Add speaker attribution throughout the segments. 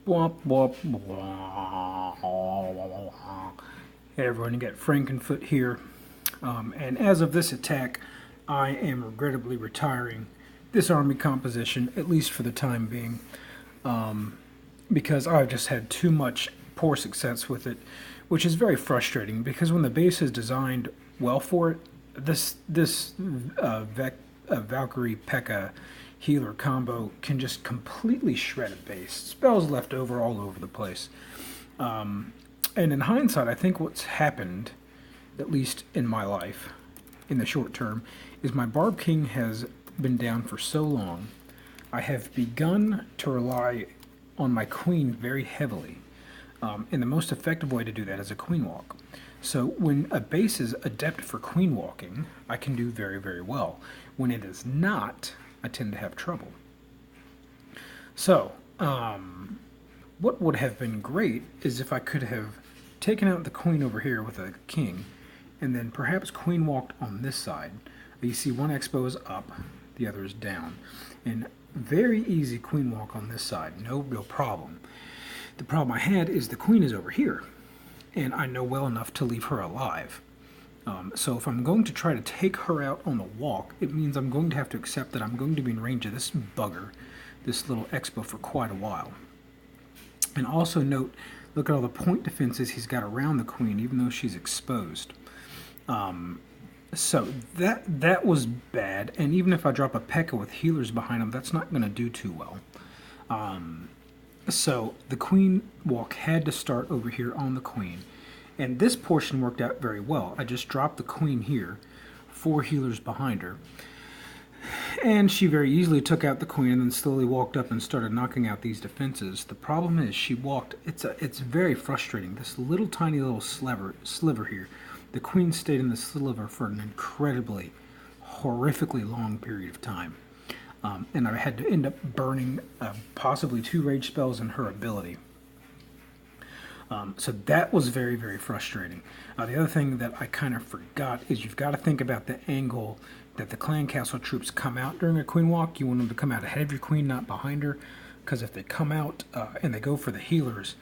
Speaker 1: Bwomp, bwomp, bwomp. Hey everyone, you got Frankenfoot here. And as of this attack, I am regrettably retiring this army composition, at least for the time being, because I've just had too much poor success with it, which is very frustrating because when the base is designed well for it, this Valkyrie P.E.K.K.A. healer combo can just completely shred a base. Spells left over all over the place. And in hindsight, I think what's happened, at least in my life, in the short term, is my Barb King has been down for so long. I have begun to rely on my queen very heavily. And the most effective way to do that is a queen walk. So when a base is adept for queen walking, I can do very, very well. When it is not, I tend to have trouble. So, what would have been great is if I could have taken out the queen over here with a king, and then perhaps queen walked on this side. You see one expo is up, the other is down. And very easy queen walk on this side, no real problem. The problem I had is the queen is over here, and I know well enough to leave her alive. So if I'm going to try to take her out on the walk, it means I'm going to have to accept that I'm going to be in range of this bugger, this little expo, for quite a while. And also note, look at all the point defenses he's got around the queen, even though she's exposed. So that was bad, and even if I drop a P.E.K.K.A. with healers behind him, that's not going to do too well. So the queen walk had to start over here on the queen. And this portion worked out very well. I just dropped the queen here, 4 healers behind her. And she very easily took out the queen and then slowly walked up and started knocking out these defenses. The problem is she walked, it's very frustrating. This little tiny little sliver here. The queen stayed in the sliver for an incredibly, horrifically long period of time. And I had to end up burning possibly 2 rage spells and her ability. So that was very, very frustrating. The other thing that I kind of forgot is you've got to think about the angle that the clan castle troops come out during a queen walk. You want them to come out ahead of your queen, not behind her, because if they come out and they go for the healers,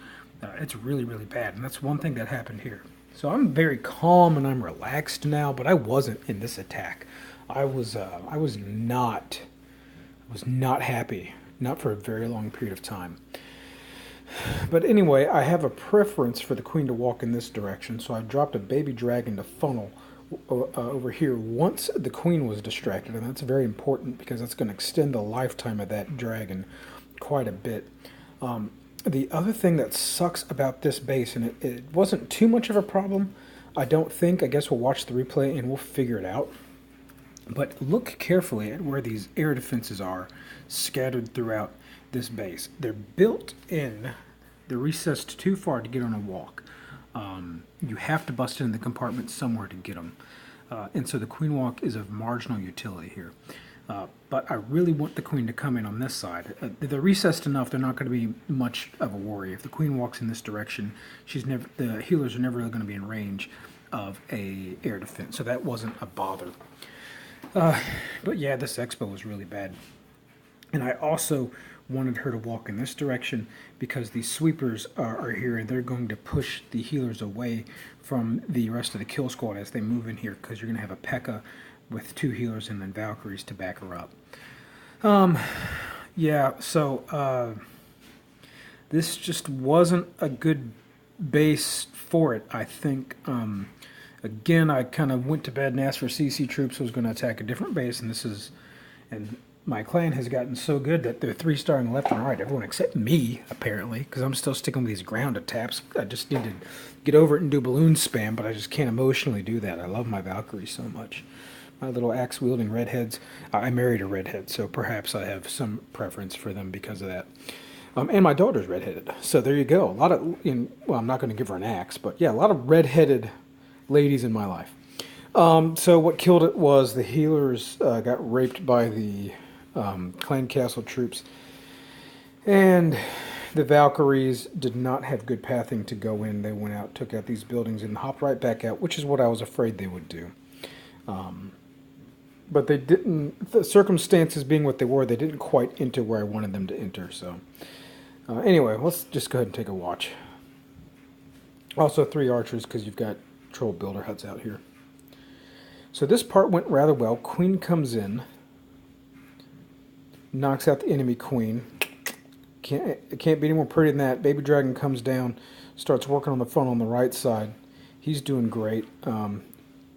Speaker 1: it's really, really bad. And that's one thing that happened here. So I'm very calm and I'm relaxed now, but I wasn't in this attack. I was not happy, not for a very long period of time. But anyway, I have a preference for the queen to walk in this direction, so I dropped a baby dragon to funnel over here once the queen was distracted, and that's very important because that's going to extend the lifetime of that dragon quite a bit. The other thing that sucks about this base, and it wasn't too much of a problem, I don't think. I guess we'll watch the replay and we'll figure it out. But look carefully at where these air defenses are scattered throughout this base. They're built in, they're recessed too far to get on a walk. You have to bust in the compartment somewhere to get them. And so the queen walk is of marginal utility here. But I really want the queen to come in on this side. They're recessed enough, they're not going to be much of a worry. If the queen walks in this direction, the healers are never really going to be in range of a air defense. So that wasn't a bother. But yeah, this expo was really bad. And I also wanted her to walk in this direction because these sweepers are here and they're going to push the healers away from the rest of the kill squad as they move in here, because you're going to have a P.E.K.K.A. with 2 healers and then Valkyries to back her up. Yeah, so this just wasn't a good base for it, I think. Again, I kind of went to bed and asked for CC troops. I was going to attack a different base, and my clan has gotten so good that they're 3-starring left and right. Everyone except me, apparently, because I'm still sticking with these grounded taps. I just need to get over it and do balloon spam, but I just can't emotionally do that. I love my Valkyries so much. My little axe-wielding redheads. I married a redhead, so perhaps I have some preference for them because of that. And my daughter's redheaded, so there you go. A lot of, well, I'm not going to give her an axe, but yeah, a lot of redheaded ladies in my life. So what killed it was the healers got raped by the clan castle troops, and the Valkyries did not have good pathing to go in. They went out, took out these buildings, and hopped right back out, which is what I was afraid they would do. But they didn't, the circumstances being what they were, they didn't quite enter where I wanted them to enter, so Anyway, let's just go ahead and take a watch. Also 3 archers because you've got troll builder huts out here. So this part went rather well. Queen comes in, knocks out the enemy queen. It can't be any more pretty than that. Baby dragon comes down, starts working on the funnel on the right side. He's doing great.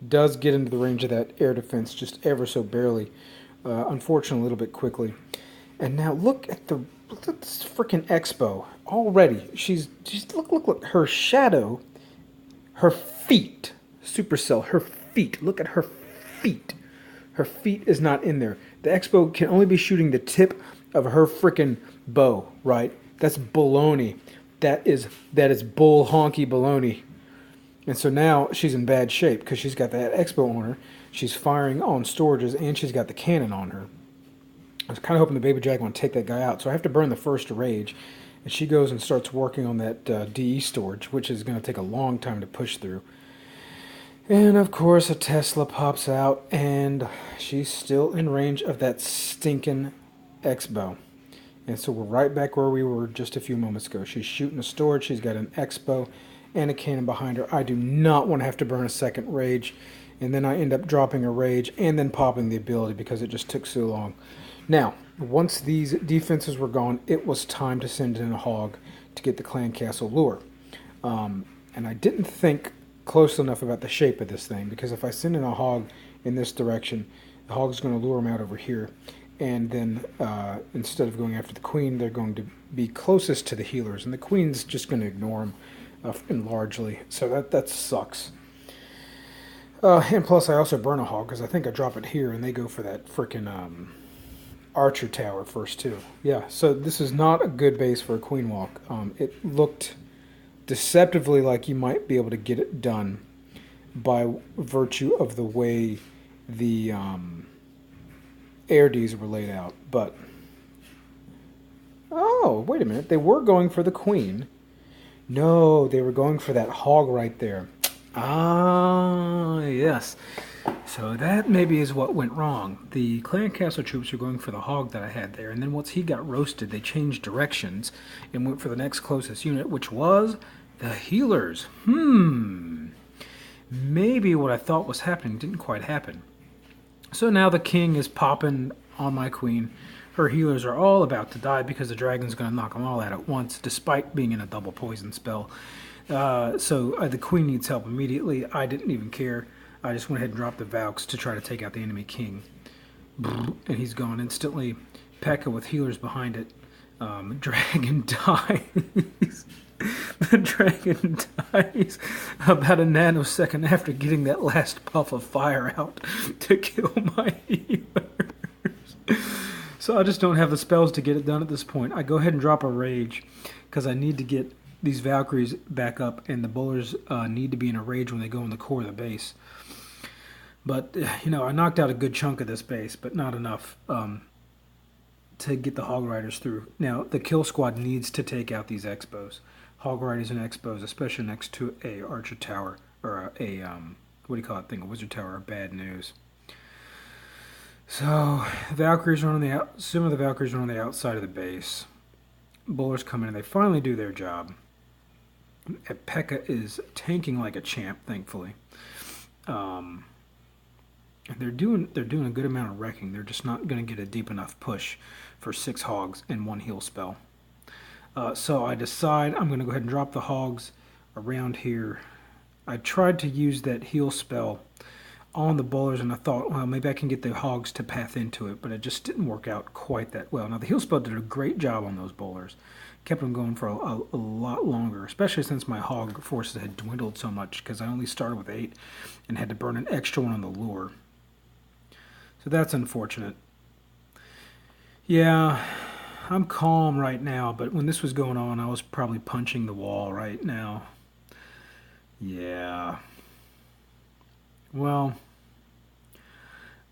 Speaker 1: Does get into the range of that air defense just ever so barely. Unfortunately, a little bit quickly. And now look at this freaking expo already. She's look her shadow, her feet, Supercell, her feet. Look at her feet. Her feet is not in there. The expo can only be shooting the tip of her freaking bow, right? That's baloney. That is bull honky baloney. And so now she's in bad shape because she's got that expo on her. She's firing on storages and she's got the cannon on her. I was kind of hoping the baby dragon would take that guy out. So I have to burn the first rage. And she goes and starts working on that DE storage, which is going to take a long time to push through. And of course a Tesla pops out and she's still in range of that stinking expo. And so we're right back where we were just a few moments ago. She's shooting a storage. She's got an expo and a cannon behind her. I do not want to have to burn a second rage. And then I end up dropping a rage and then popping the ability because it just took so long. Now, once these defenses were gone, it was time to send in a hog to get the clan castle lure. And I didn't think close enough about the shape of this thing, because if I send in a hog in this direction, the hog's going to lure them out over here. And then instead of going after the queen, they're going to be closest to the healers. And the queen's just going to ignore them largely. So that sucks. And plus, I also burn a hog because I think I drop it here and they go for that frickin' archer tower first too. Yeah, so this is not a good base for a queen walk. It looked deceptively like you might be able to get it done by virtue of the way the air Ds were laid out. But, oh, wait a minute. They were going for the queen. No, they were going for that hog right there. Ah, yes. So that maybe is what went wrong. The clan castle troops were going for the hog that I had there, and then once he got roasted, they changed directions and went for the next closest unit, which was the healers. Maybe what I thought was happening didn't quite happen. So now the king is popping on my queen. Her healers are all about to die because the dragon's going to knock them all out at once, despite being in a double poison spell. So the queen needs help immediately. I didn't even care. I just went ahead and dropped the Valks to try to take out the enemy king. And he's gone instantly. P.E.K.K.A. with healers behind it. Dragon dies. The dragon dies about a nanosecond after getting that last puff of fire out to kill my healers. So I just don't have the spells to get it done at this point. I go ahead and drop a rage because I need to get these Valkyries back up, and the bowlers need to be in a rage when they go in the core of the base. But, you know, I knocked out a good chunk of this base, but not enough to get the Hog Riders through. Now, the kill squad needs to take out these Expos. Hog Riders and Expos, especially next to a Archer Tower, or a what do you call it thing, a Wizard Tower, are bad news. So, Valkyries are on some of the Valkyries are on the outside of the base. Bowlers come in and they finally do their job. P.E.K.K.A. is tanking like a champ, thankfully. And they're doing a good amount of wrecking. They're just not going to get a deep enough push for 6 hogs and 1 heal spell. So I decide I'm going to go ahead and drop the hogs around here. I tried to use that heal spell on the bowlers, and I thought, well, maybe I can get the hogs to path into it, but it just didn't work out quite that well. Now, the heal spell did a great job on those bowlers. Kept them going for a lot longer, especially since my hog forces had dwindled so much, because I only started with 8 and had to burn an extra one on the lure. So that's unfortunate. Yeah, I'm calm right now, but when this was going on, I was probably punching the wall right now. Yeah. Well,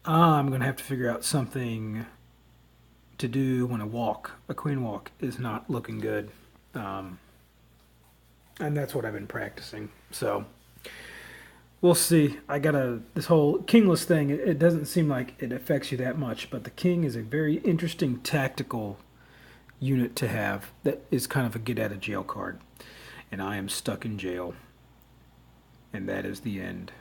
Speaker 1: I'm going to have to figure out something to do when a queen walk is not looking good. And that's what I've been practicing. So, we'll see. This whole kingless thing, it doesn't seem like it affects you that much, but the king is a very interesting tactical unit to have that is kind of a get out of jail card. And I am stuck in jail. And that is the end.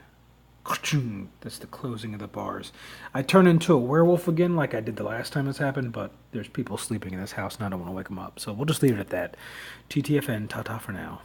Speaker 1: That's the closing of the bars. I turn into a werewolf again like I did the last time this happened, but there's people sleeping in this house and I don't want to wake them up. So we'll just leave it at that. TTFN, ta-ta for now.